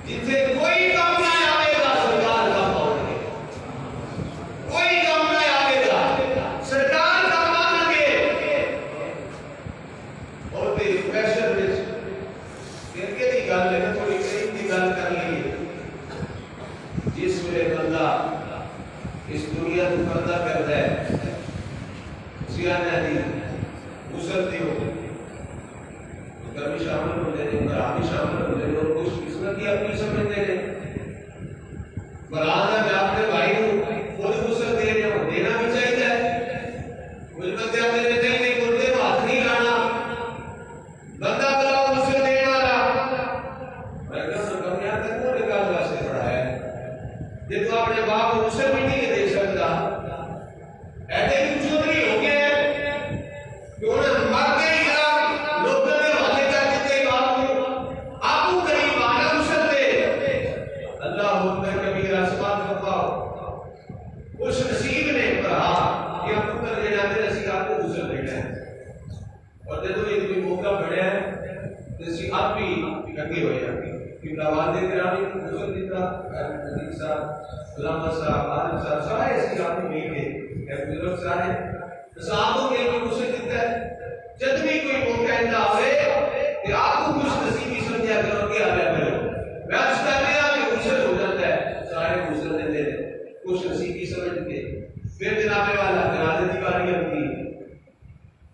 جتھے کوئی کم نہ آئے گا سرکار کا پاؤں گے، کوئی کم نہ آئے گا سرکار کا مان گے۔ اور تے پریشر وچ کہ دی گل ہے تھوڑی قریب دی گل کر لئیے۔ جس ویلے بندہ اس دنیا کو پردہ کرتا ہے سیانے دی غسل دی ہو گھر بھی شامل ہوتے ہیں، برا بھی شامل ہوتے ہیں، اور کچھ قسمت کی اپنی سمجھتے ہیں۔ برات میں اپنے بھائی کو خود غسل دے رہے ہو، دینا بھی چاہیے۔ کچھ بندے اپنے نکل نہیں بولتے ہاتھ نہیں لانا، بندہ بلاؤ غسل دینے والا۔ میں کہا سکم یہاں تک وہ نکال واسطے پڑا ہے جب تو اپنے باپ کو غسل بھی نہیں دے سکتا، ایسے ہی چودھری ہو گئے کہ انہیں مر گئی لوگوں نے والے کر دیتے باپ کو، آپ کو قریب آنا غسل دے۔ اللہ اکبر کبیرہ سبحان اللہ۔ اس نصیب نے کہا کہ آپ کو کر دینا دے اسی آپ کو غسل دینا ہے، اور جب ایک کوئی موقع بڑھیا ہے تو اسی آپ بھی اگے ہوئے ہیں کہ والدے گرامی کو غسل دیتا عزیز صاحب علامہ صاحب عالم صاحب سارے اسی آپ کو مل کے ایک بزرگ سارے صحابوں کے لیے غسل دیتا ہے۔ جب بھی کوئی موقع ایسا آئے کہ آپ کو کچھ نصیبی سمجھا کرو کہ آیا کرو، میں اس کا لیا کہ غسل ہو جاتا ہے، سارے غسل دیتے ہیں کچھ نصیبی سمجھ کے۔ پھر جناب والا جنازے کی باری آتی ہے،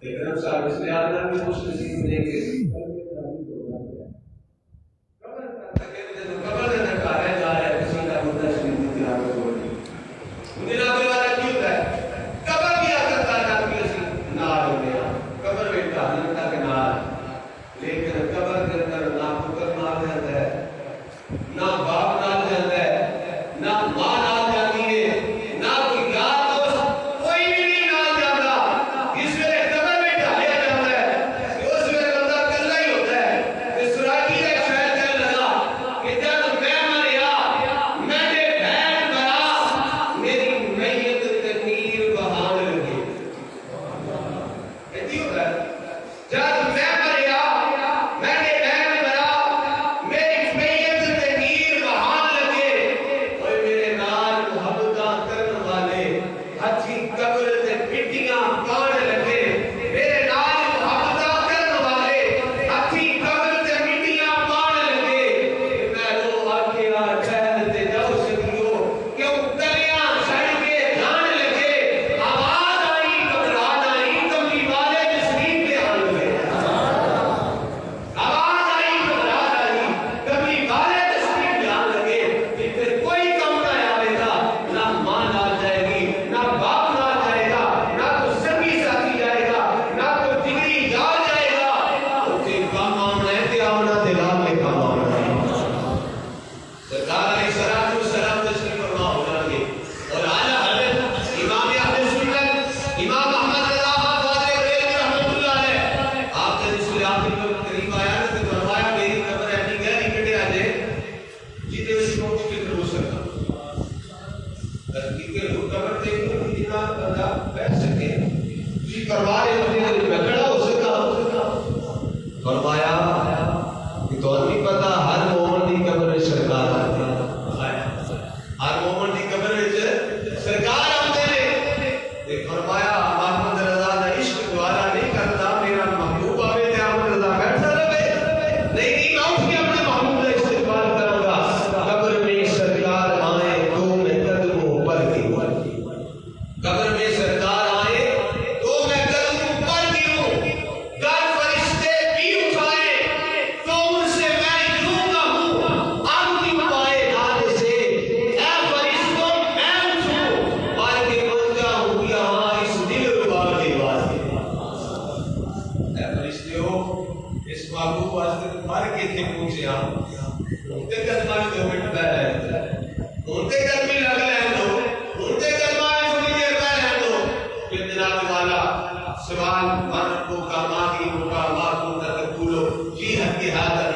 لیکن اب صاحب اس لیے آدھا بھی کچھ نصیب ملیں گے۔ قبر دے نکا رہے جا رہے ہیں کسی کا مدہ شریف کی تلاوت ہو رہی ہے۔ جناب والا کیوں ہوتا ہے؟ قبر کیا کرتا ہے آپ کی اسی نار ہو گیا، قبر میں اتنا کہ نار، لیکن قبر کے اندر نہ پتر نال جاتا ہے، نہ باپ نال جاتا ہے، نہ ماں نال جاتی ہے، نہ کوئی یار دوست، کوئی بھی نہیں نال جاتا۔ اس ویلے قبر میں ڈالیا جاتا ہے کہ اس ویلے بندہ کلا ہی ہوتا ہے کہ سراکی کا شاید کہنے لگا کہ جب میں مریا میں نے بہن مرا میری میت تنیر بہان لگے۔ ایسی ہوتا ہے جب میں مریا میں نے بہن مرا میری میت تنیر بہان لگے، اور میرے نال محبتاں کرن والے ہتھی قبر تے مٹیاں پان لگے، میرے نال محبتاں کرن والے ہتھی قبر تے مٹیاں پان لگے۔ میں رو آکھیا چہل تے جاؤ سکیو کیوں تلیاں چھڑ کے جان لگے، آواز آئی گھبران آئی کملی والے تشریف لے آن لگے، آواز آئی گھبران آئی کملی والے تشریف لے آن لگے۔ پھر کوئی کم نہ آئے گا، نہ ماں نال جائے گی، نہ باپ نال جائے گا، نہ کوئی سنگی ساتھی جائے گا، نہ کوئی جگری یار جائے گا۔ اسے کام آمنا ہے کہ آمنا دلال میں کام آمنا ہے۔ سرکار علیہ السلام تشریف فرما ہونا گے، اور اعلیٰ حضرت امام اہل سنت امام احمد رضا خان فاضل بریلوی رحمۃ اللہ علیہ آپ نے جس آخر میں قریب آیا نا تو فرمایا میری قبر ایسی گہری کٹیا جائے جیتے میں چھوٹ کے ہو سکتا تحقیق قبر دیکھو کہ جتنا بندہ بیٹھ سکے جی پروارے ہونے میں کھڑا ہو سکا۔ فرمایا کہ تو نہیں پتا ہر مومن دی قبر سرکار آتے ہیں، ہر مومن دی قبر سرکار آتے ہیں۔ ایک فرمایا محمد رضا دا عشق دوارا نہیں کرتا، میرا محبوب آوے تے محمد رضا بیٹھا رہے، نہیں میں اٹھ کے اپنے محبوب کا استقبال کروں گا۔ قبر میں سرکار آئے تو میں قدموں پر گروں، قبر میں سرکار آئے تو میں قدموں پر گروں، گر فرشتے بھی اٹھائے تو ان سے میں یوں کہوں آنکھی پائے ڈالے سے اے فرشتوں میں اٹھوں پر کے بن جاؤں یہاں اس دل ربا کے واسطے۔ اے فرشتوں اس محبوب واسطے مر کے تھے پوچھے ہم انتے قدمہ میں 2 منٹ بیٹھ رہے انتے قدمی لگ رہے دو انتے قدمہ میں تھوڑی دیر بیٹھ رہے دو۔ پھر جناب والا سوال من کو کا ماں کی کو کا ماں کو تقولو فی حق ہذا